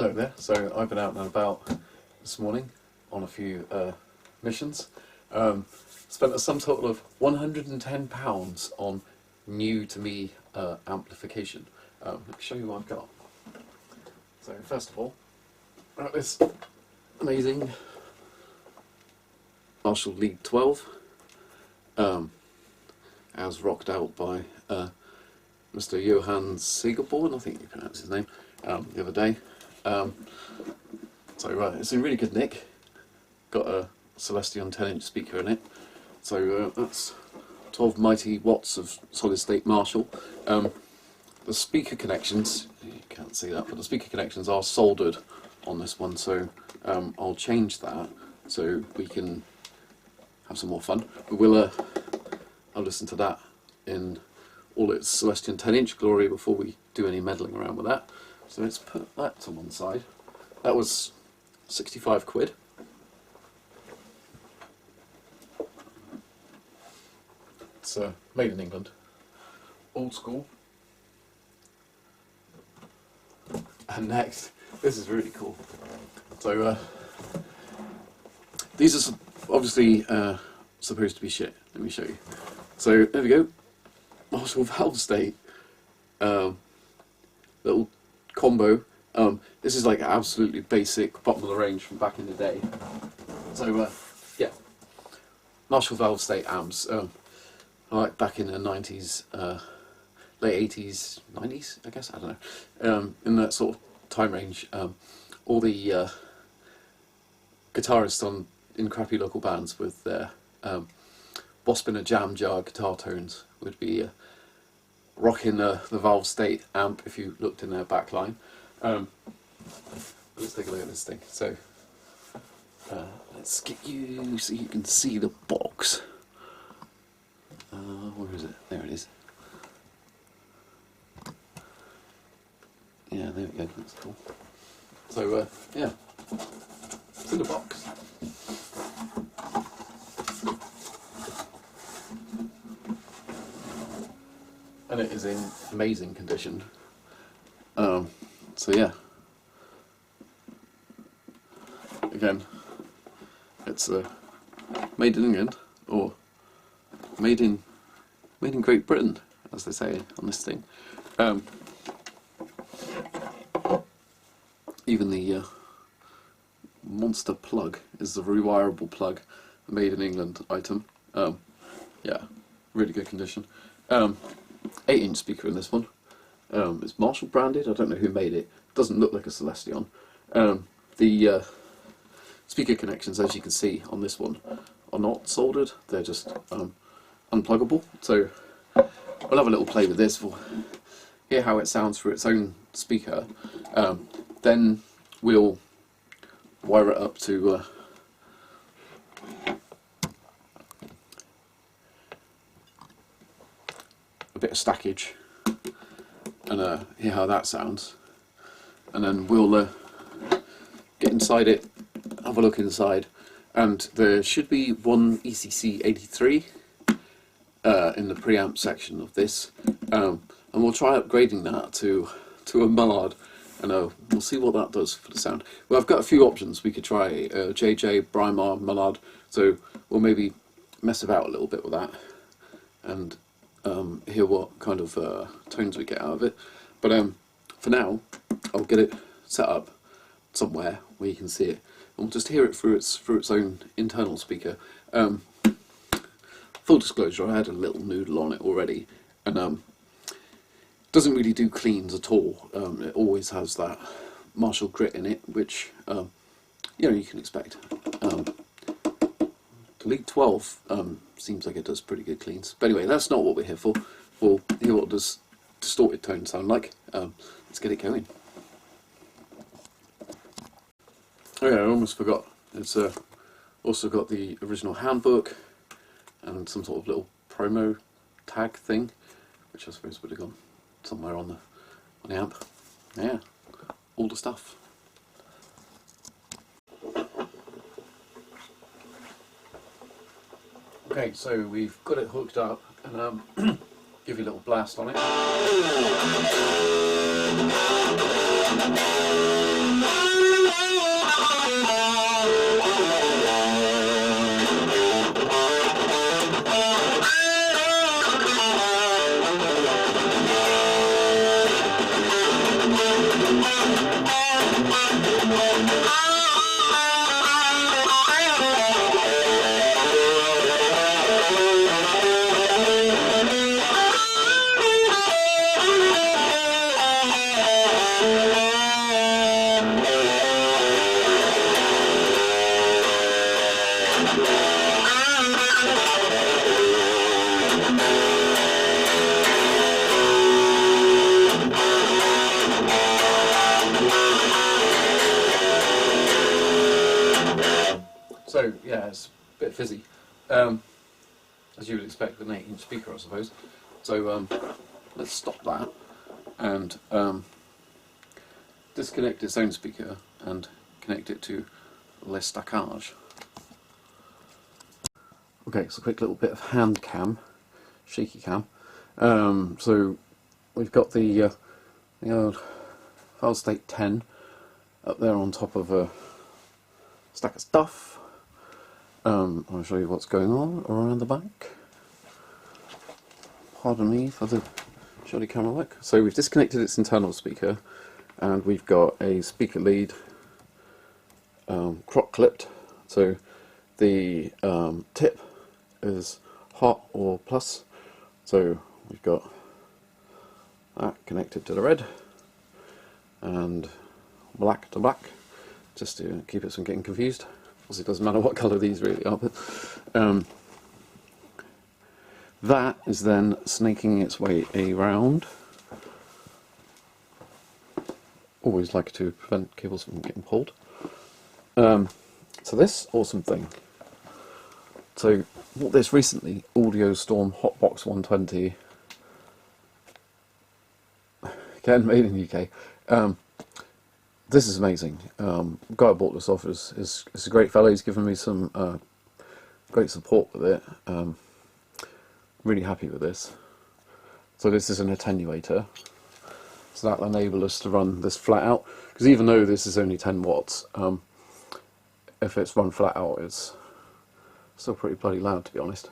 Hello there. So I've been out and about this morning on a few missions. Spent a sum total of £110 on new to me amplification. Let me show you what I've got. So first of all, I've got this amazing Marshall Lead 12, as rocked out by Mr. Johann Segerborn, I think you pronounce his name, the other day. It's in really good nick. Got a Celestion 10-inch speaker in it. So that's 12 mighty watts of solid state Marshall. The speaker connections, you can't see that, but the speaker connections are soldered on this one, so I'll change that so we can have some more fun. But I'll listen to that in all its Celestion 10-inch glory before we do any meddling around with that. So let's put that to one side. That was 65 quid. It's made in England. Old school. And next, this is really cool. So these are obviously supposed to be shit. Let me show you. So there we go. Marshall Valvestate little combo. This is like absolutely basic bottom of the range from back in the day. So yeah, Marshall Valvestate amps. Like back in the 90s, late 80s, 90s, I guess, I don't know. In that sort of time range, all the guitarists in crappy local bands with their wasp in a jam jar guitar tones would be rocking the Valvestate amp if you looked in their back line. Let's take a look at this thing. So let's get you so you can see the box. Where is it? There it is. Yeah, there we go. That's cool. So yeah, it's in the box. And it is in amazing condition. So yeah, again, it's made in England, or made in Great Britain, as they say on this thing. Even the monster plug is the rewirable plug, made in England item. Yeah, really good condition. 8-inch speaker in this one. It's Marshall branded. I don't know who made it. Doesn't look like a Celestion. The speaker connections, as you can see on this one, are not soldered. They're just unpluggable. So we'll have a little play with this. We'll hear how it sounds through its own speaker. Then we'll wire it up to a bit of stackage and hear how that sounds, and then we'll get inside it, have a look inside, and there should be one ECC 83 in the preamp section of this, and we'll try upgrading that to a Mullard, and we'll see what that does for the sound. Well, I've got a few options. We could try JJ, Brimar, Mullard, so we'll maybe mess about a little bit with that and hear what kind of tones we get out of it. But for now, I'll get it set up somewhere where you can see it, and we'll just hear it through its own internal speaker. Full disclosure, I had a little noodle on it already, and doesn't really do cleans at all. It always has that Marshall grit in it, which you know, you can expect. The Lead 12 seems like it does pretty good cleans. But anyway, that's not what we're here for. We'll hear what does distorted tones sound like. Let's get it going. Oh yeah, I almost forgot. It's also got the original handbook and some sort of little promo tag thing, which I suppose would have gone somewhere on the amp. Yeah, all the stuff. Okay, so we've got it hooked up, and give you a little blast on it. So yeah, it's a bit fizzy, as you would expect with an 8-inch speaker, I suppose. So let's stop that and disconnect its own speaker and connect it to Le Stackage. Okay, so a quick little bit of hand cam, shaky cam. So we've got the old Valvestate 10 up there on top of a stack of stuff. I'll show you what's going on around the back. Pardon me for the shoddy camera work. So we've disconnected its internal speaker, and we've got a speaker lead crop clipped. So the tip is hot or plus. So we've got that connected to the red and black to black, just to keep us from getting confused. Obviously it doesn't matter what colour these really are, but that is then snaking its way around. Always like to prevent cables from getting pulled. So this awesome thing. So bought this recently, Audio Storm Hotbox 120. Again, made in the UK. This is amazing. The guy I bought this off is a great fellow. He's given me some great support with it. Really happy with this. So this is an attenuator. So that'll enable us to run this flat out. Because even though this is only 10 watts, if it's run flat out, it's still pretty bloody loud, to be honest.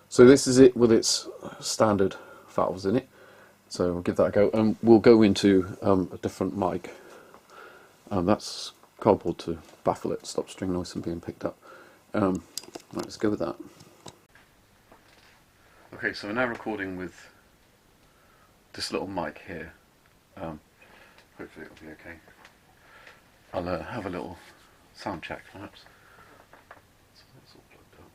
So this is it with its standard valves in it. So we'll give that a go, and we'll go into a different mic. That's cardboard to baffle it, stop string noise from being picked up. Right, let's go with that. Okay, so we're now recording with this little mic here. Hopefully it'll be okay. I'll have a little sound check perhaps. So that's all plugged up.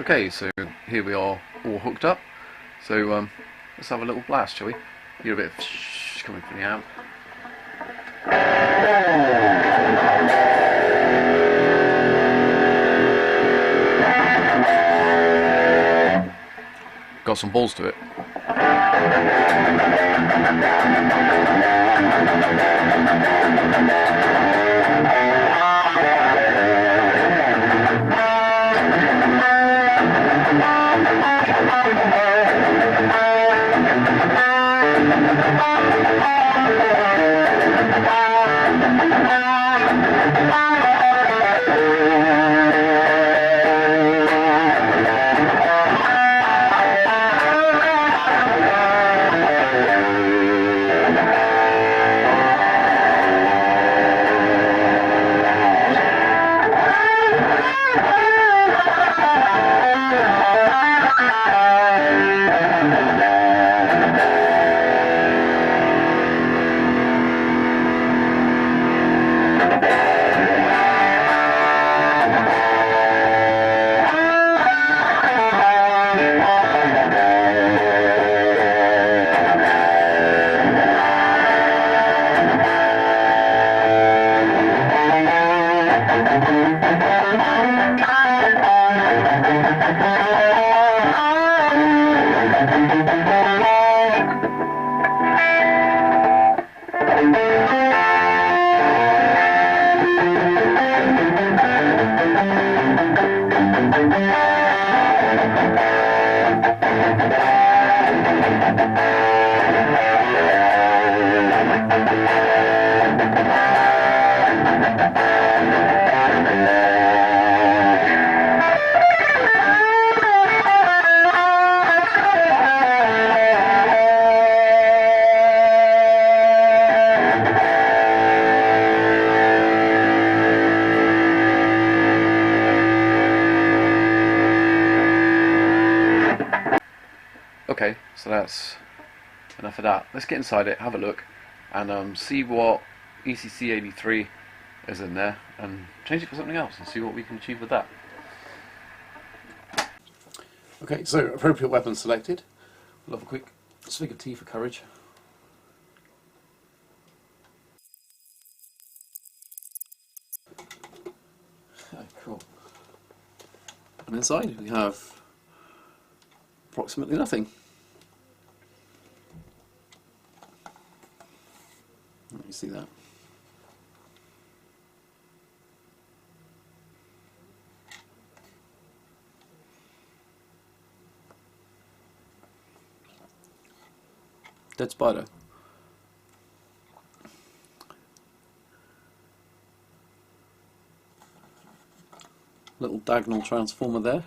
Okay, so here we are all hooked up. So let's have a little blast, shall we? Hear a bit of shh coming from the amp. Got some balls to it. Okay, so that's enough of that. Let's get inside it, have a look, and see what ECC83 is in there, and change it for something else, and see what we can achieve with that. Okay, so appropriate weapon selected. We'll have a quick swig of tea for courage. Cool. And inside we have approximately nothing. Let me see that. Dead spider. Little diagonal transformer there.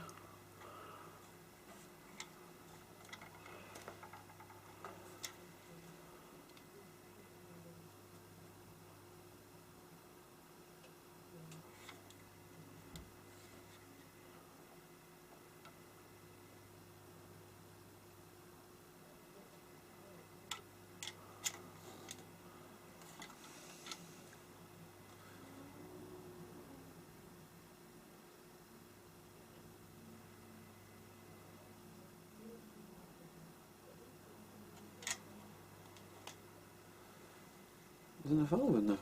Isn't a valve in there?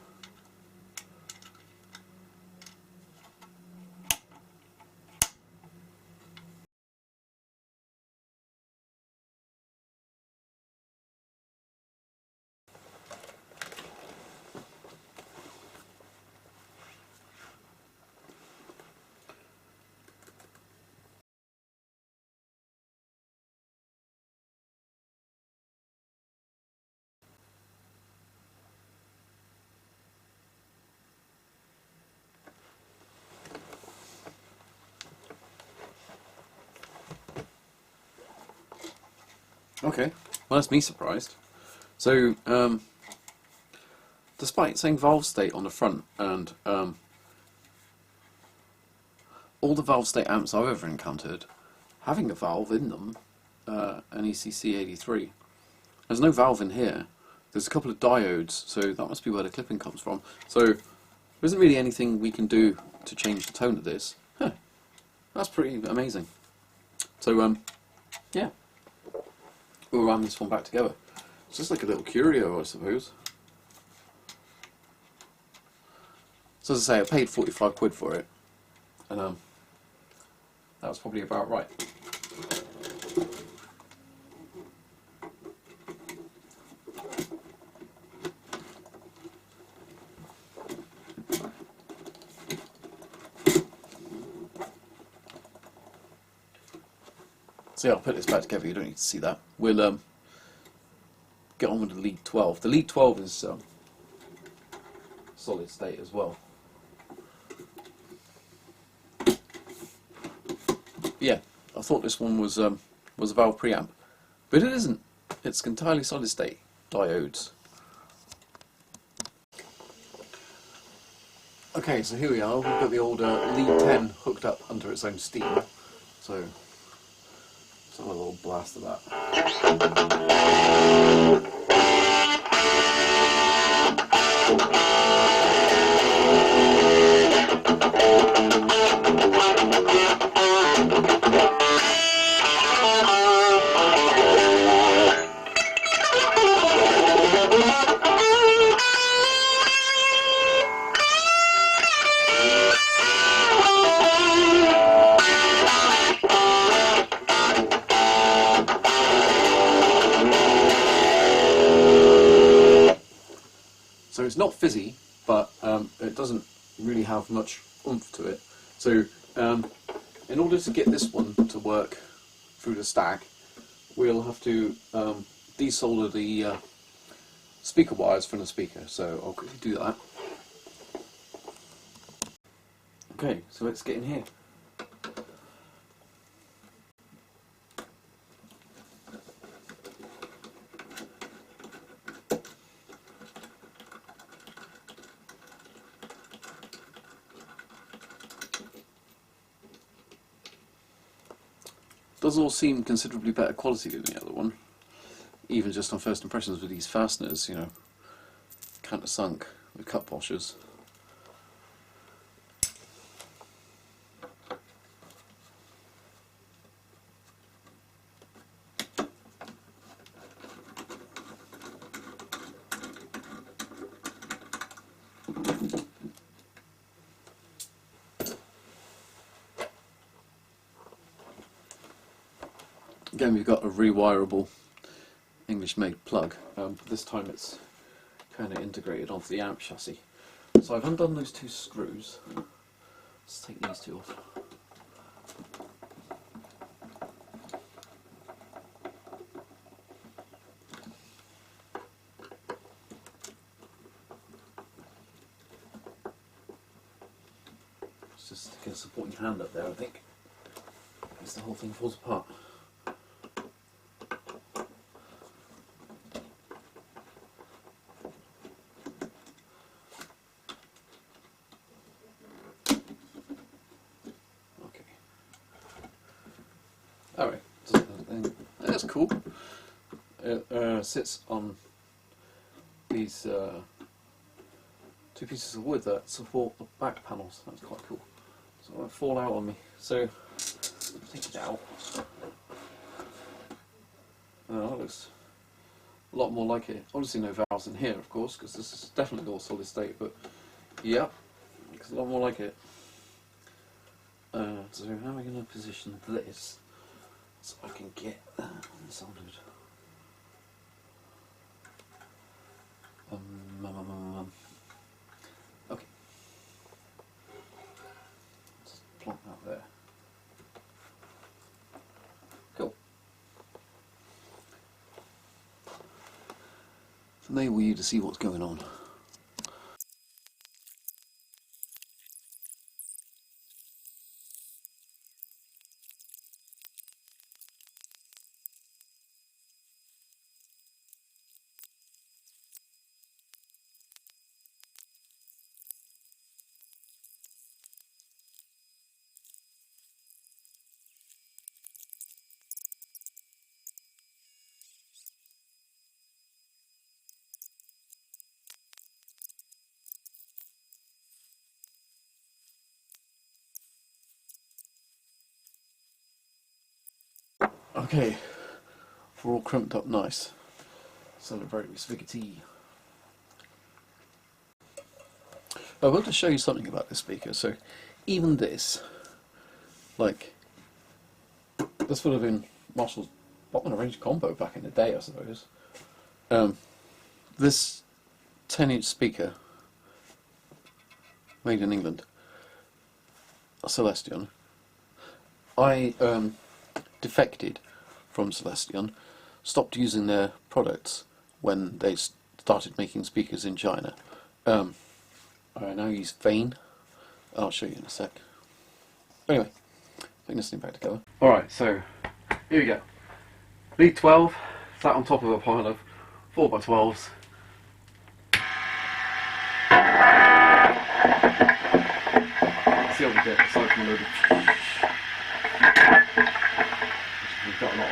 Okay, well that's me surprised. So, despite saying Valvestate on the front, and all the Valvestate amps I've ever encountered, having a valve in them, an ECC83, there's no valve in here. There's a couple of diodes, so that must be where the clipping comes from. So, there isn't really anything we can do to change the tone of this. Huh, that's pretty amazing. So yeah, we'll ram this one back together. It's just like a little curio, I suppose. So as I say, I paid 45 quid for it, and that was probably about right. So yeah, I'll put this back together, you don't need to see that. We'll get on with the lead 12. The lead 12 is solid state as well. Yeah, I thought this one was a valve preamp, but it isn't. It's entirely solid state diodes. Okay, so here we are. We've got the old lead 10 hooked up under its own steam. So let's have a little blast of that. So it's not fizzy, but it doesn't really have much oomph to it. So in order to get this one to work through the stack, we'll have to desolder the speaker wires from the speaker. So I'll quickly do that. Okay, so let's get in here. Does all seem considerably better quality than the other one, even just on first impressions with these fasteners, you know, countersunk with cut washers. Again, we've got a rewirable English-made plug, but this time it's kind of integrated onto the amp chassis. So I've undone those two screws. Let's take these two off. Let's just stick a supporting hand up there, I think, because the whole thing falls apart. Alright, that's cool. It sits on these two pieces of wood that support the back panels. That's quite cool. So it won't fall out on me. So, take it out. That looks a lot more like it. Obviously no valves in here, of course, because this is definitely all solid state, but yeah, looks a lot more like it. So how am I going to position this so I can get that soldered? Okay. Just plonk that there. Cool. Enable you to see what's going on. Okay, we're all crimped up nice. Celebrate with spaghetti. I will just show you something about this speaker. So, even this, like, this would have been Marshall's bottom of the range combo back in the day, I suppose. This 10-inch speaker, made in England, a Celestion. I defected from Celestion, stopped using their products when they started making speakers in China. I now use Vane. I'll show you in a sec. Anyway, putting this thing back together. Alright, so here we go. B12 sat on top of a pile of 4x12s. See what we get aside from a load of we've got a lot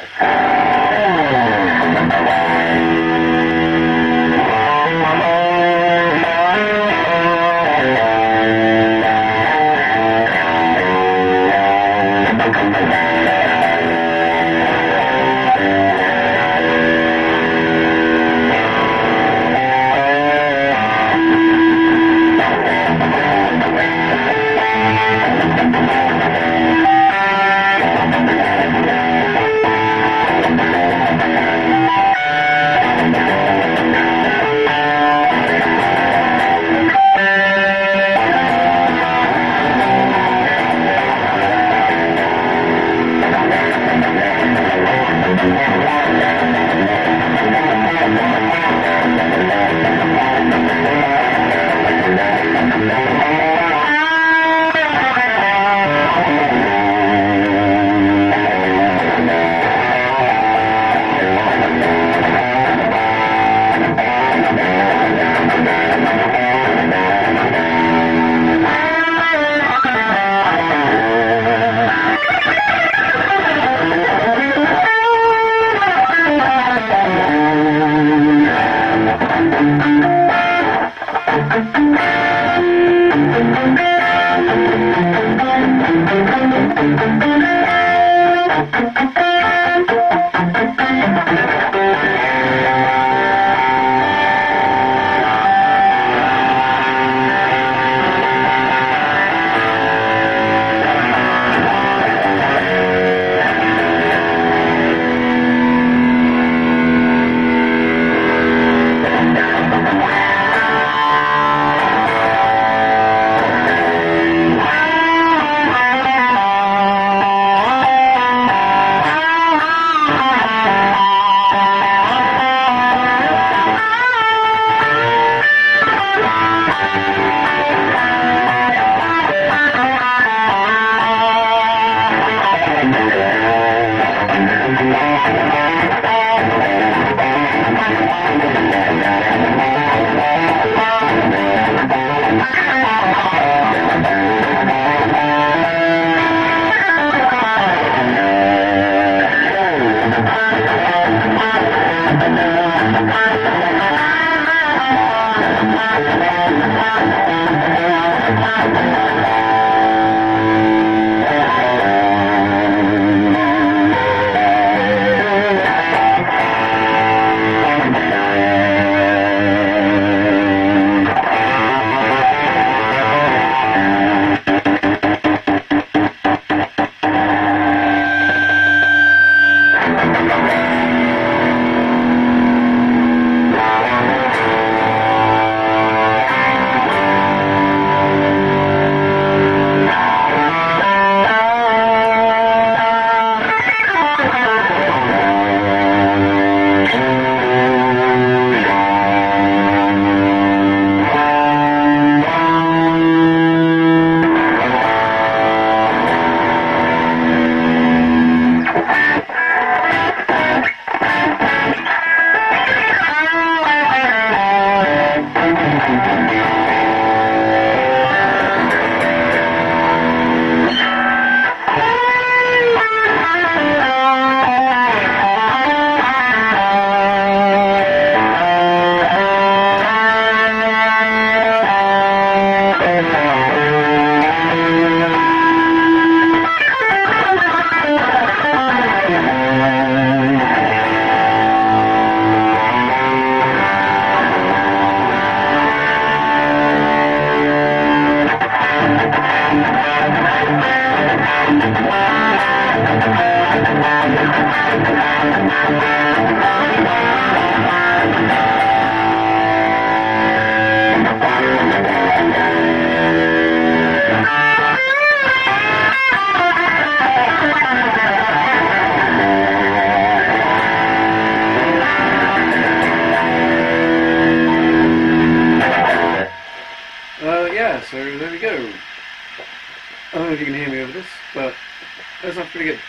know if you can hear me over this, but that sounds pretty good.